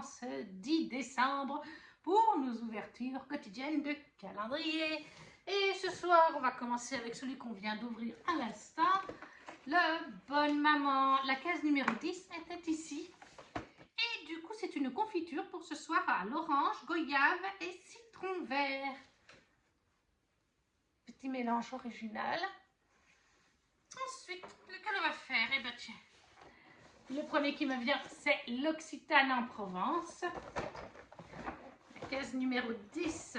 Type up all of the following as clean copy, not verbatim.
ce 10 décembre pour nos ouvertures quotidiennes de calendrier. Et ce soir, on va commencer avec celui qu'on vient d'ouvrir à l'instant. Le Bonne Maman, la case numéro 10 était ici. Et du coup, c'est une confiture pour ce soir à l'orange, goyave et citron vert. Petit mélange original. Ensuite, lequel on va faire? Eh bien, tiens, le premier qui me vient, c'est l'Occitane en Provence. La case numéro 10.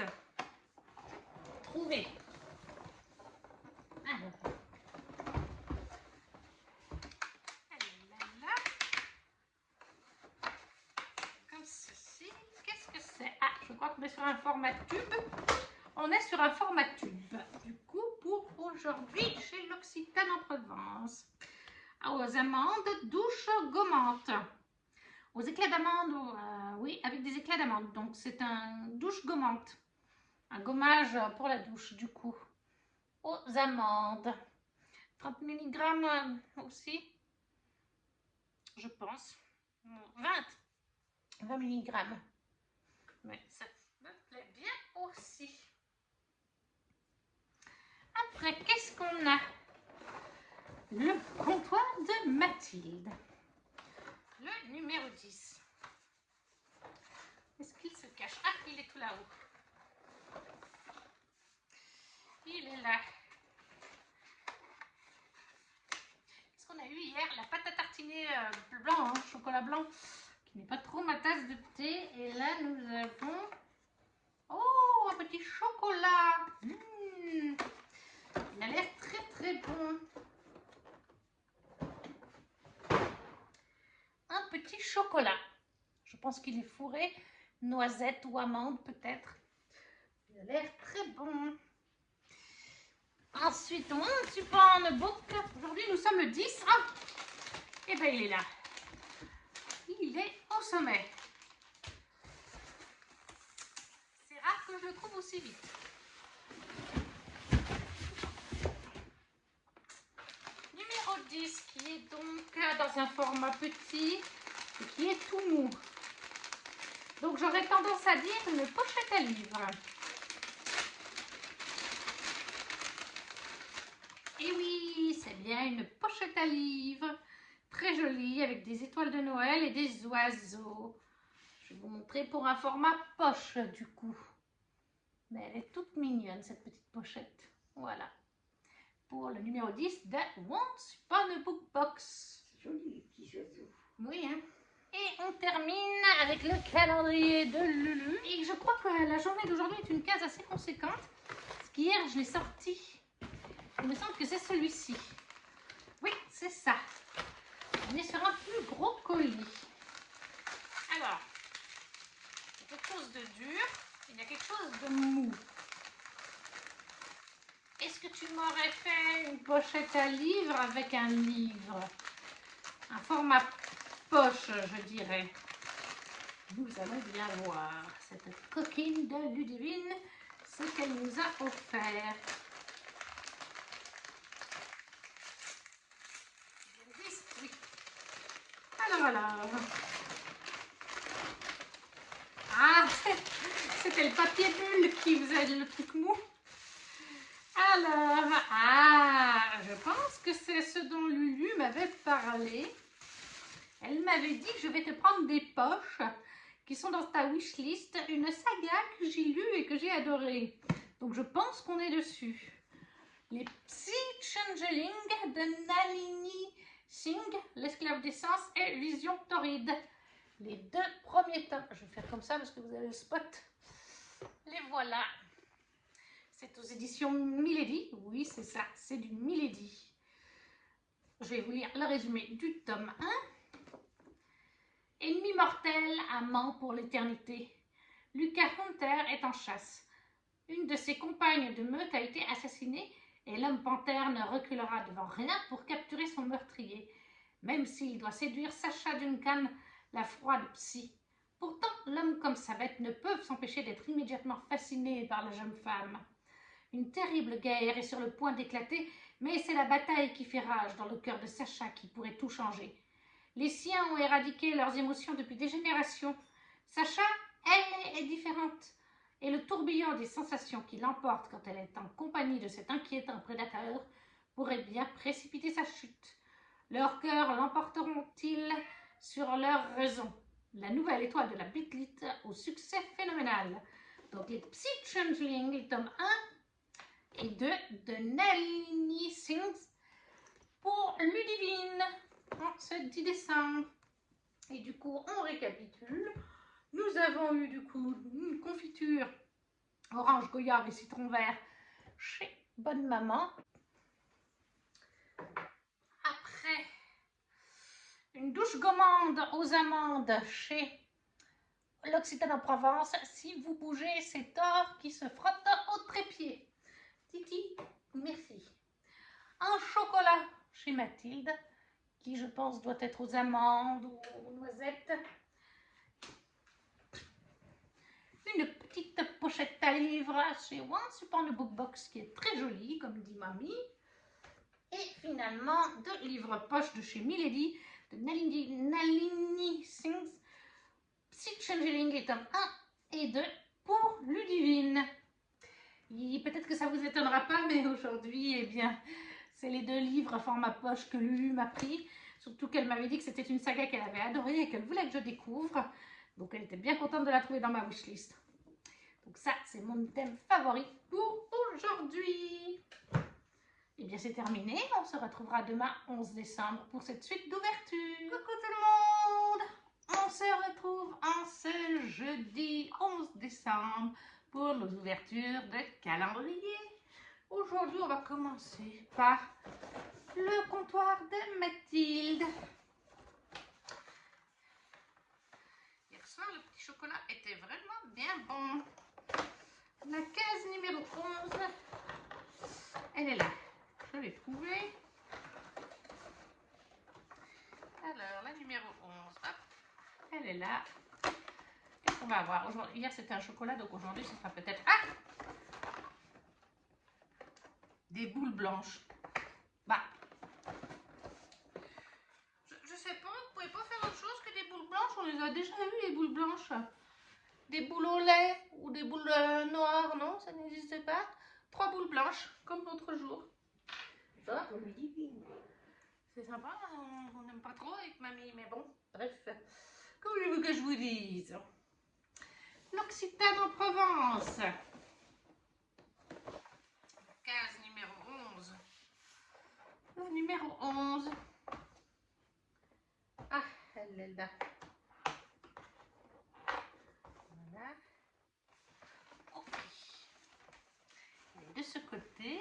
Trouvé. Alors. Comme ceci. Qu'est-ce que c'est? Ah, je crois qu'on est sur un format tube. On est sur un format tube. Du coup, pour aujourd'hui, chez l'Occitane en Provence. Aux amandes, douche gommante. Aux éclats d'amande, oui, avec des éclats d'amande. Donc, c'est un douche gommante. Un gommage pour la douche, du coup. Aux amandes. 30 mg aussi, je pense. 20 mg. Mais ça me plaît bien aussi. Après, qu'est-ce qu'on a? Le comptoir de Mathilde. Le numéro 10. Est-ce qu'il se cache? Ah, il est tout là-haut. Il est là. Qu'est-ce qu'on a eu hier? La pâte à tartiner blanc, hein, chocolat blanc, qui n'est pas trop ma tasse de thé. Et là, nous avons... Oh, un petit chocolat. Il a l'air très très bon. Un petit chocolat. Je pense qu'il est fourré noisette ou amande peut-être. Il a l'air très bon. Ensuite, on suppose le book. Aujourd'hui, nous sommes le 10. Ah, et bien, il est là. Il est au sommet. C'est rare que je le trouve aussi vite. Numéro 10, qui est donc dans un format petit et qui est tout mou. Donc, j'aurais tendance à dire une pochette à livres. Et oui, c'est bien une pochette à livres, très jolie, avec des étoiles de Noël et des oiseaux. Je vais vous montrer pour un format poche, du coup. Mais elle est toute mignonne, cette petite pochette. Voilà. Pour le numéro 10 de Once Upon a Book Box. C'est joli, les petits oiseaux. Oui, hein. Et on termine avec le calendrier de Lulu. Et je crois que la journée d'aujourd'hui est une case assez conséquente. Parce qu'hier, je l'ai sorti. Il me semble que c'est celui-ci. Oui, c'est ça. On est sur un plus gros colis. Alors, il y a quelque chose de dur. Il y a quelque chose de mou. Est-ce que tu m'aurais fait une pochette à livre avec un livre? Un format poche, je dirais. Nous allons bien voir cette coquine de Ludivine, ce qu'elle nous a offert. Oui. Alors. Ah, c'était le papier bulle qui faisait le truc mou. Alors, je pense que c'est ce dont Lulu m'avait parlé. Elle m'avait dit que je vais te prendre des poches qui sont dans ta wishlist, une saga que j'ai lue et que j'ai adorée. Donc je pense qu'on est dessus. Les Psy Changeling de Nalini Singh, l'esclave d'essence et Vision torride. Les 2 premiers tomes. Je vais faire comme ça parce que vous avez le spot. Les voilà. C'est aux éditions Milady. Oui, c'est ça, c'est du Milady. Je vais vous lire le résumé du tome 1. Ennemi mortel, amant pour l'éternité. Lucas Hunter est en chasse. Une de ses compagnes de meute a été assassinée et l'homme panthère ne reculera devant rien pour capturer son meurtrier, même s'il doit séduire Sacha Duncan, la froide psy. Pourtant, l'homme comme sa bête ne peuvent s'empêcher d'être immédiatement fascinés par la jeune femme. Une terrible guerre est sur le point d'éclater, mais c'est la bataille qui fait rage dans le cœur de Sacha qui pourrait tout changer. Les siens ont éradiqué leurs émotions depuis des générations. Sacha, elle est différente. Et le tourbillon des sensations qui l'emporte quand elle est en compagnie de cet inquiétant prédateur pourrait bien précipiter sa chute. Leurs cœurs l'emporteront-ils sur leur raison? La nouvelle étoile de la Bitlite au succès phénoménal. Donc les Psy Changeling, tome 1 et 2 de Nalini Singh pour Ludivine en ce 10 décembre. Et du coup, on récapitule. Nous avons eu du coup une confiture orange, goyave et citron vert chez Bonne Maman. Après, une douche gourmande aux amandes chez l'Occitane en Provence. Si vous bougez, c'est Thor qui se frotte au trépied. Titi, merci. Un chocolat chez Mathilde, qui je pense doit être aux amandes ou aux noisettes. Une petite pochette à livres chez Once Upon a Book Box qui est très jolie, comme dit mamie. Et finalement, deux livres poche de chez Milady, de Nalini Singh, Psy Changeling et tome 1 et 2 pour Ludivine. Peut-être que ça vous étonnera pas, mais aujourd'hui, eh bien, c'est les deux livres format poche que Lulu m'a pris. Surtout qu'elle m'avait dit que c'était une saga qu'elle avait adorée et qu'elle voulait que je découvre. Donc elle était bien contente de la trouver dans ma wishlist. Donc ça, c'est mon thème favori pour aujourd'hui. Et bien c'est terminé, on se retrouvera demain 11 décembre pour cette suite d'ouverture. Coucou tout le monde, on se retrouve en ce jeudi 11 décembre pour nos ouvertures de calendrier. Aujourd'hui, on va commencer par le comptoir de Mathilde. Hier soir, le petit chocolat était vraiment bien bon. La case numéro 11, elle est là. Je l'ai trouvée. Alors, la numéro 11, hop, elle est là. Qu'est-ce qu'on va avoir aujourd'hui? Hier, c'était un chocolat, donc aujourd'hui, ce sera peut-être... Ah! Des boules blanches. Bah, je sais pas, vous pouvez pas faire autre chose que des boules blanches? On les a déjà vues, les boules blanches. Des boules au lait ou des boules noires, non, ça n'existe pas. 3 boules blanches, comme l'autre jour. Ça, c'est sympa, on n'aime pas trop avec mamie, mais bon, bref. Que voulez-vous que je vous dise? L'Occitane en Provence. Case numéro 11. Le numéro 11. Ah, elle est là. Voilà. Ok. Et de ce côté.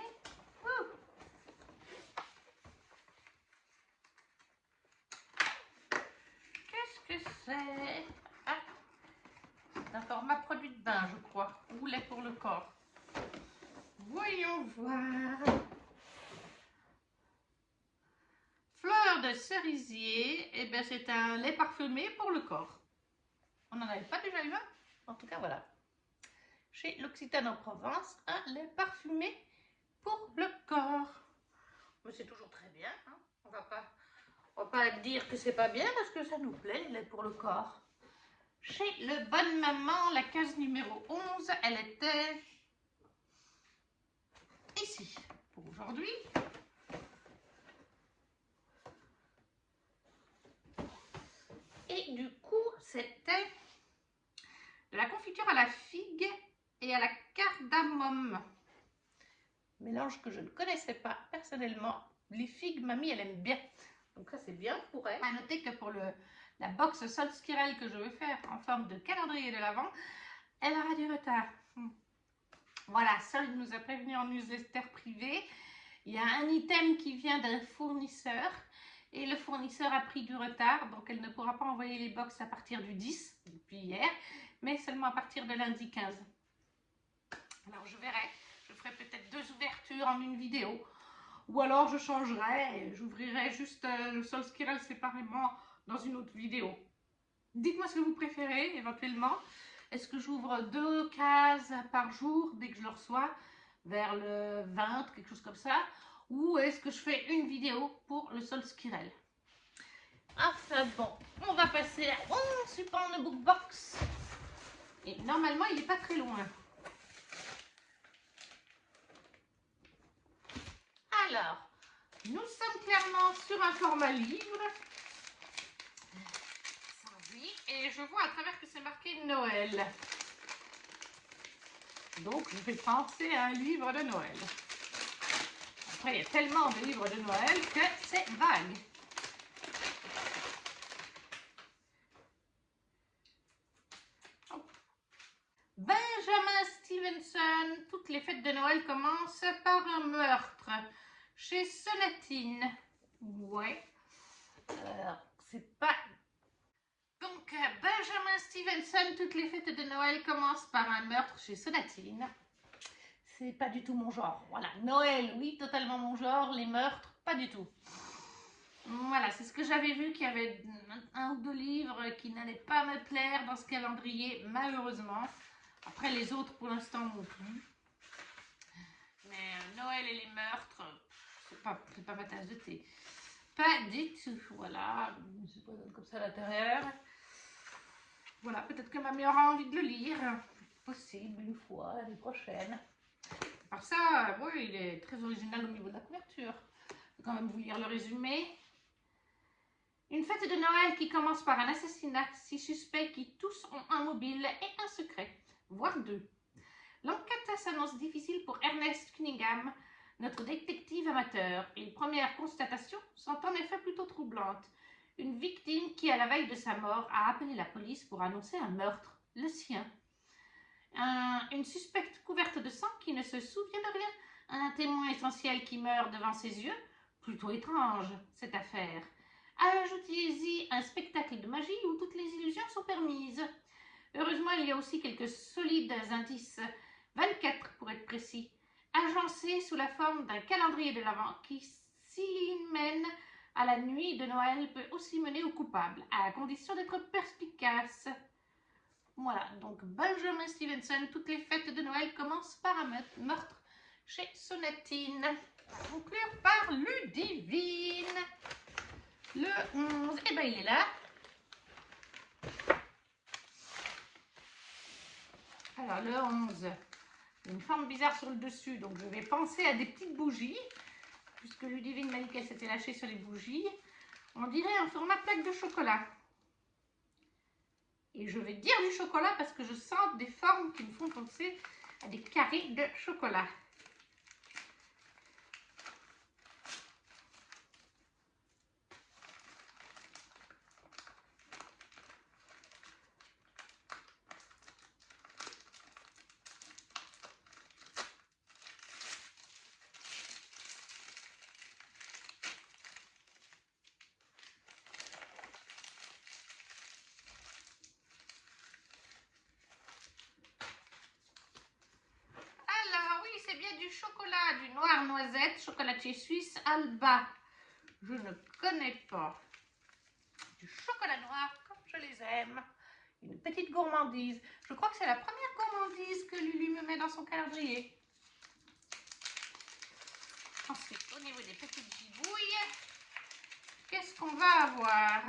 Qu'est-ce que c'est? Ah, c'est un format produit de bain, je crois. Ou lait pour le corps. Voyons voir. Fleur de cerisier, et bien c'est un lait parfumé pour le corps. On n'en avait pas déjà eu un? En tout cas, voilà. Chez l'Occitane en Provence, un lait parfumé pour le corps. Mais c'est toujours très bien. Hein, on va pas dire que c'est pas bien parce que ça nous plaît, le lait pour le corps. Chez le Bonne Maman, la case numéro 11, elle était ici pour aujourd'hui. Et du coup, c'était de la confiture à la figue et à la cardamome. Mélange que je ne connaissais pas personnellement. Les figues, mamie, elle aime bien. Donc ça, c'est bien pour elle. À noter que pour la box Solskirel que je veux faire en forme de calendrier de l'Avent, elle aura du retard. Voilà, Sol nous a prévenu en newsletter privé. Il y a un item qui vient d'un fournisseur et le fournisseur a pris du retard. Donc elle ne pourra pas envoyer les box à partir du 10, depuis hier, mais seulement à partir de lundi 15. Alors je verrai. Je ferai peut-être 2 ouvertures en une vidéo. Ou alors je changerai et j'ouvrirai juste le Solskirel séparément dans une autre vidéo. Dites-moi ce que vous préférez éventuellement. Est-ce que j'ouvre 2 cases par jour dès que je le reçois, vers le 20, quelque chose comme ça? Ou est-ce que je fais une vidéo pour le Solskirel? Enfin bon, on va passer à Once Upon a Book Box. Et normalement, il n'est pas très loin. Alors, nous sommes clairement sur un format livre. Ça, oui, et je vois à travers que c'est marqué Noël. Donc, je vais penser à un livre de Noël. Après, il y a tellement de livres de Noël que c'est vague. Benjamin Stevenson, toutes les fêtes de Noël commencent par un meurtre. Chez Sonatine. Ouais. C'est pas... Donc, Benjamin Stevenson, toutes les fêtes de Noël commencent par un meurtre chez Sonatine. C'est pas du tout mon genre. Voilà, Noël, oui, totalement mon genre. Les meurtres, pas du tout. Voilà, c'est ce que j'avais vu, qu'il y avait un ou deux livres qui n'allaient pas me plaire dans ce calendrier, malheureusement. Après, les autres, pour l'instant, non plus. Mais Noël et les meurtres, c'est pas ma tasse de thé. Pas du tout. Voilà, je pas comme ça à l'intérieur. Voilà, peut-être que mamie aura envie de le lire. Possible, une fois, l'année prochaine. Par ça, oui, il est très original au niveau de la couverture. Je vais quand même vous lire le résumé. Une fête de Noël qui commence par un assassinat, six suspects qui tous ont un mobile et un secret, voire deux. L'enquête s'annonce difficile pour Ernest Cunningham, notre détective amateur, et les premières constatations sont en effet plutôt troublantes. Une victime qui, à la veille de sa mort, a appelé la police pour annoncer un meurtre, le sien. Une suspecte couverte de sang qui ne se souvient de rien. Un témoin essentiel qui meurt devant ses yeux. Plutôt étrange, cette affaire. Ajoutez-y un spectacle de magie où toutes les illusions sont permises. Heureusement, il y a aussi quelques solides indices, 24 pour être précis, agencés sous la forme d'un calendrier de l'Avent qui, s'il mène à la nuit de Noël, peut aussi mener au coupable, à condition d'être perspicace. Voilà, donc Benjamin Stevenson, toutes les fêtes de Noël commencent par un meurtre chez Sonatine. On va conclure par Ludivine. Le 11, et bien il est là. Alors le 11, une forme bizarre sur le dessus, donc je vais penser à des petites bougies, puisque Ludivine m'a dit qu'elle s'était lâchée sur les bougies. On dirait un format plaque de chocolat. Et je vais dire du chocolat parce que je sens des formes qui me font penser à des carrés de chocolat. C'est bien du chocolat, du noir noisette, chocolatier suisse Alba. Je ne connais pas. Du chocolat noir comme je les aime. Une petite gourmandise. Je crois que c'est la première gourmandise que Lulu me met dans son calendrier. Ensuite, au niveau des petites gibouilles, qu'est-ce qu'on va avoir ?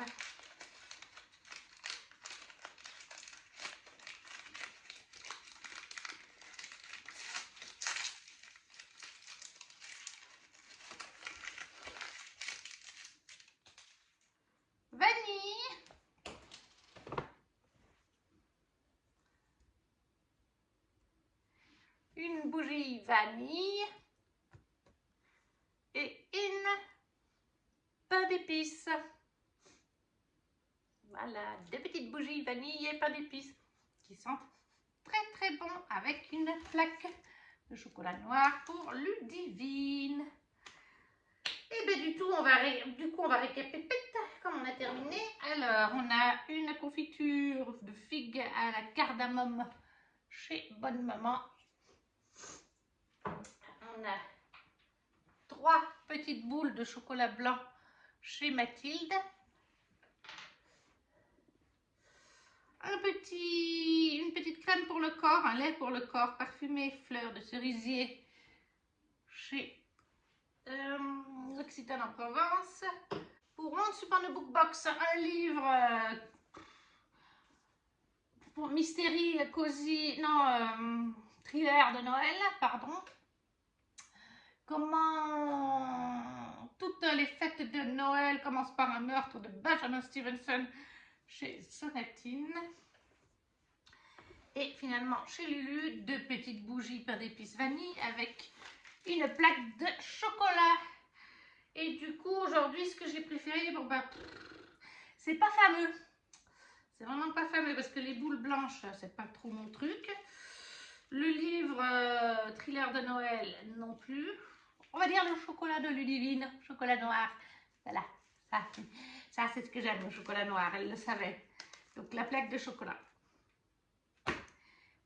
Vanille. Une bougie vanille. Et une pain d'épices. Voilà, deux petites bougies vanille et pain d'épices qui sentent très très bon avec une plaque de chocolat noir pour Ludivine. Et bien du coup on va récapituler comme on a terminé. Alors on a une confiture de figues à la cardamome chez Bonne Maman. On a 3 petites boules de chocolat blanc chez Mathilde. Une petite crème pour le corps, un lait pour le corps parfumé fleur de cerisier chez l'Occitane en Provence. Pour Once Upon a Book Box, un livre pour mystérie, cosy, non, thriller de Noël, pardon. Comment toutes les fêtes de Noël commencent par un meurtre de Benjamin Stevenson chez Sonatine. Et finalement, chez Lulu, 2 petites bougies pain d'épices vanille avec une plaque de chocolat. Et du coup, aujourd'hui, ce que j'ai préféré, bon bah, c'est pas fameux. C'est vraiment pas fameux parce que les boules blanches, c'est pas trop mon truc. Le livre thriller de Noël, non plus. On va dire le chocolat de Ludivine, chocolat noir. Voilà, ça c'est ce que j'aime, le chocolat noir, elle le savait. Donc la plaque de chocolat.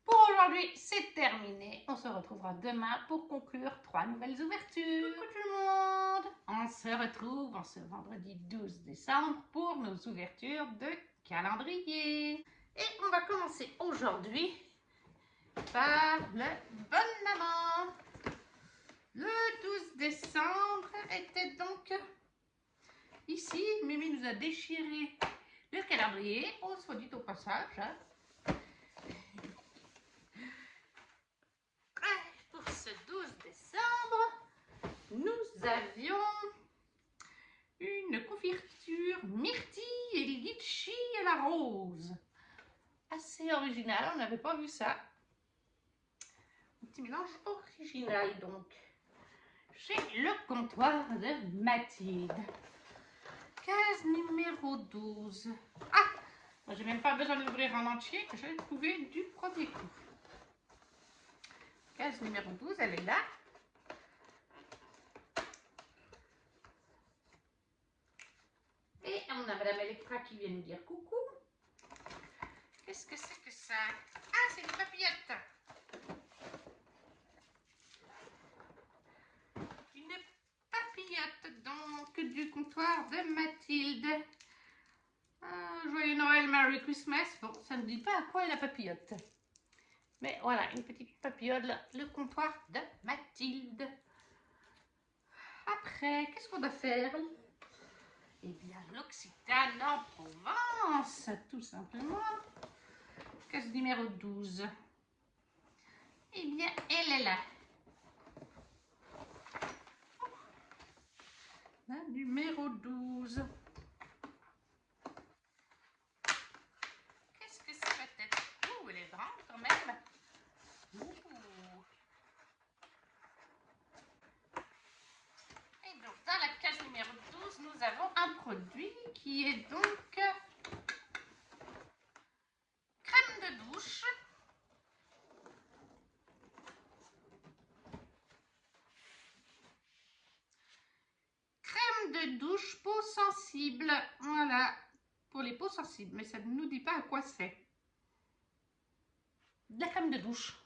Pour aujourd'hui, c'est terminé. On se retrouvera demain pour conclure 3 nouvelles ouvertures. Coucou tout le monde! On se retrouve en ce vendredi 12 décembre pour nos ouvertures de calendrier. Et on va commencer aujourd'hui par le Bonne Maman. Le 12 décembre était donc ici. Mimi nous a déchiré le calendrier. On soit dit au passage. Hein. Pour ce 12 décembre, nous avions une confiture myrtille et litchi à la rose. Assez original, on n'avait pas vu ça. Un petit mélange original donc. Chez le comptoir de Mathilde. Case numéro 12. Ah, moi j'ai même pas besoin de l'ouvrir en entier, je l'ai trouvé du premier coup. Case numéro 12, elle est là. Et on a Madame Electra qui vient nous dire coucou. Qu'est-ce que c'est que ça? Ah, c'est des papillotes. Une papillote donc du comptoir de Mathilde. Joyeux Noël, Merry Christmas. Bon, ça ne dit pas à quoi est la papillote. Mais voilà, une petite papillote, le comptoir de Mathilde. Après, qu'est-ce qu'on doit faire? Eh bien, l'Occitane en Provence, tout simplement. Case numéro 12. Eh bien, elle est là. La numéro 12. Qu'est-ce que ça va être? Ouh, elle est grande quand même. Ouh. Et donc, dans la case numéro 12, nous avons un produit qui est donc crème de douche. Crème de douche peau sensible. Voilà, pour les peaux sensibles. Mais ça ne nous dit pas à quoi c'est. De la crème de douche.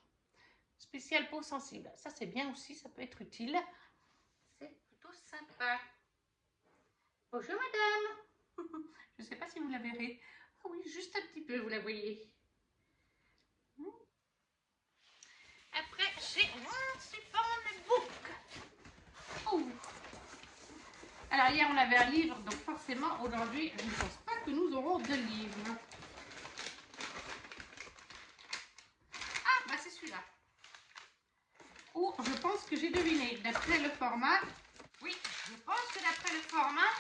Spéciale peau sensible. Ça, c'est bien aussi, ça peut être utile. C'est plutôt sympa. Bonjour madame. Je ne sais pas si vous la verrez. Ah oui, juste un petit peu, vous la voyez. Après, j'ai Once Upon a Book. Oh. Alors hier, on avait un livre, donc forcément, aujourd'hui, je ne pense pas que nous aurons de livres. Ah, bah c'est celui-là. Oh, je pense que j'ai deviné, d'après le format. Oui, je pense que d'après le format,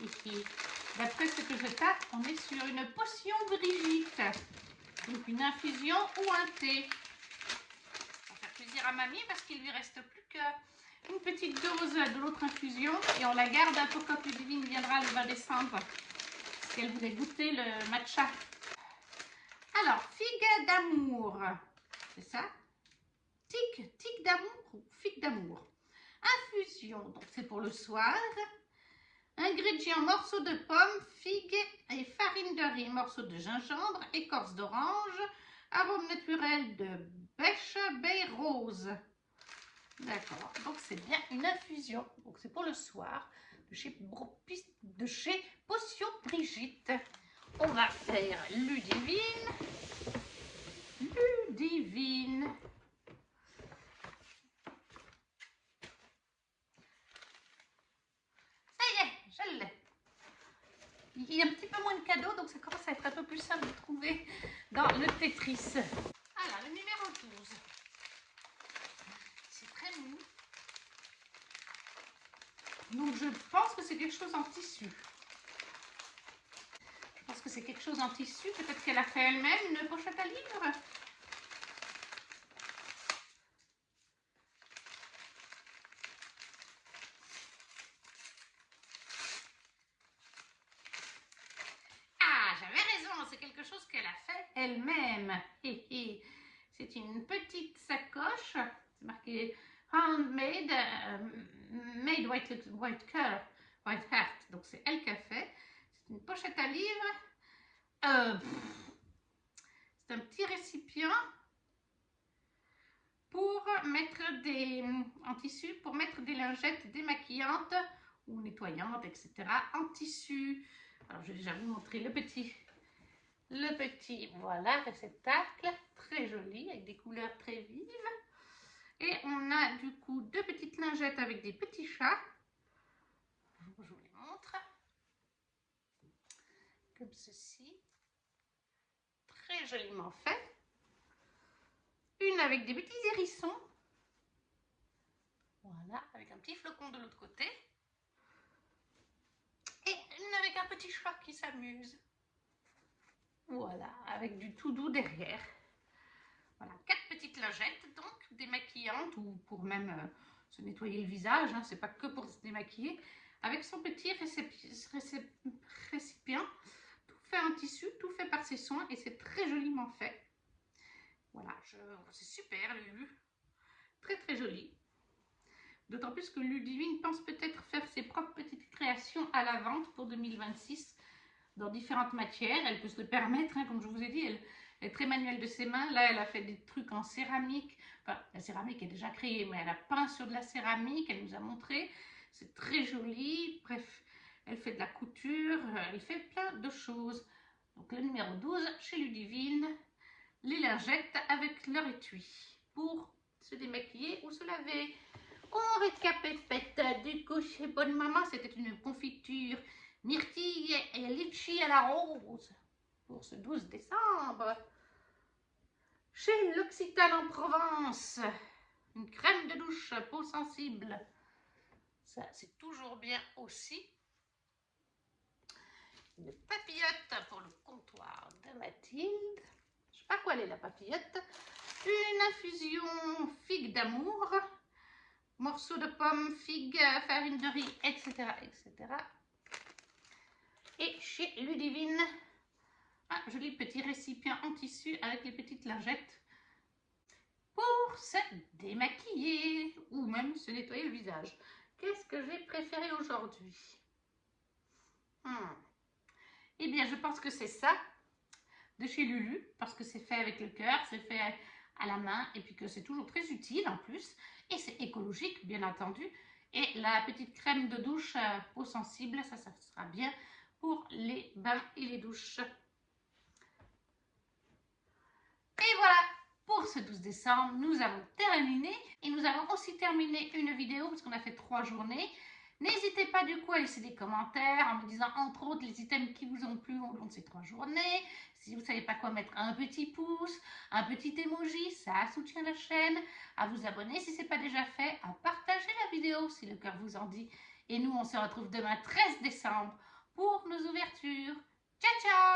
ici, d'après ce que je tape, on est sur une potion Brigitte. Donc une infusion ou un thé. Ça va faire plaisir à mamie parce qu'il lui reste plus qu'une petite dose de l'autre infusion. Et on la garde un peu quand Ludivine viendra le 20 décembre. Parce qu'elle voulait goûter le matcha. Alors, figue d'amour. C'est ça? Tic d'amour ou figue d'amour. Infusion, donc c'est pour le soir. Ingrédients, morceaux de pommes, figues et farine de riz, morceaux de gingembre, écorce d'orange, arôme naturel de bêche, baie rose. D'accord, donc c'est bien une infusion. Donc c'est pour le soir de chez Potion Brigitte. On va faire Ludivine. Ludivine. Ça y est, je l'ai. il y a un petit peu moins de cadeaux, donc ça commence à être un peu plus simple de trouver dans le Tetris. Voilà, le numéro 12. C'est très mou. Donc je pense que c'est quelque chose en tissu. Je pense que c'est quelque chose en tissu. Peut-être qu'elle a fait elle-même une pochette à livres. Ah, j'avais raison, c'est quelque chose qu'elle a fait elle-même. C'est une petite sacoche. C'est marqué handmade, made white heart. Donc c'est elle qui a fait. C'est une pochette à livres. C'est un petit récipient pour mettre en tissu, pour mettre des lingettes démaquillantes ou nettoyantes, etc. en tissu. Alors je vais déjà vous montrer le petit, voilà, réceptacle, très joli, avec des couleurs très vives. Et on a du coup deux petites lingettes avec des petits chats. Je vous les montre. Comme ceci. Très joliment fait. Une avec des petits hérissons. Voilà, avec un petit flocon de l'autre côté. Et une avec un petit chat qui s'amuse. Voilà, avec du tout doux derrière. Voilà, 4 petites lingettes, donc démaquillantes ou pour même se nettoyer le visage, hein, c'est pas que pour se démaquiller, avec son petit récipient, tout fait en tissu, tout fait par ses soins et c'est très joliment fait. Voilà, c'est super Lulu, très très joli. D'autant plus que Ludivine pense peut-être faire ses propres petites créations à la vente pour 2026 dans différentes matières. Elle peut se le permettre, hein, comme je vous ai dit, elle est très manuelle de ses mains. Là, elle a fait des trucs en céramique. Enfin, la céramique est déjà créée, mais elle a peint sur de la céramique. Elle nous a montré. C'est très joli. Bref, elle fait de la couture. Elle fait plein de choses. Donc, le numéro 12, chez Ludivine, les lingettes avec leur étui pour se démaquiller ou se laver. On récapépète. Du coup, chez Bonne Maman, c'était une confiture myrtille et litchi à la rose pour ce 12 décembre. Chez l'Occitane en Provence, une crème de douche peau sensible. Ça, c'est toujours bien aussi. Une papillote pour le comptoir de Mathilde. Je sais pas quoi elle est la papillote. Une infusion figue d'amour. Morceaux de pommes, figues, farine de riz, etc. etc. Et chez Ludivine, un joli petit récipient en tissu avec les petites lingettes pour se démaquiller ou même se nettoyer le visage. Qu'est-ce que j'ai préféré aujourd'hui? Eh bien, je pense que c'est ça de chez Lulu parce que c'est fait avec le cœur, c'est fait à la main et puis que c'est toujours très utile en plus et c'est écologique bien entendu. Et la petite crème de douche peau sensible, ça sera bien pour les bains et les douches. Et voilà, pour ce 12 décembre, nous avons terminé. Et nous avons aussi terminé une vidéo parce qu'on a fait 3 journées. N'hésitez pas du coup à laisser des commentaires en me disant entre autres les items qui vous ont plu au long de ces 3 journées. Si vous ne savez pas quoi mettre, un petit pouce, un petit emoji, ça soutient la chaîne. À vous abonner si ce n'est pas déjà fait, à partager la vidéo si le cœur vous en dit. Et nous, on se retrouve demain 13 décembre pour nos ouvertures. Ciao, ciao!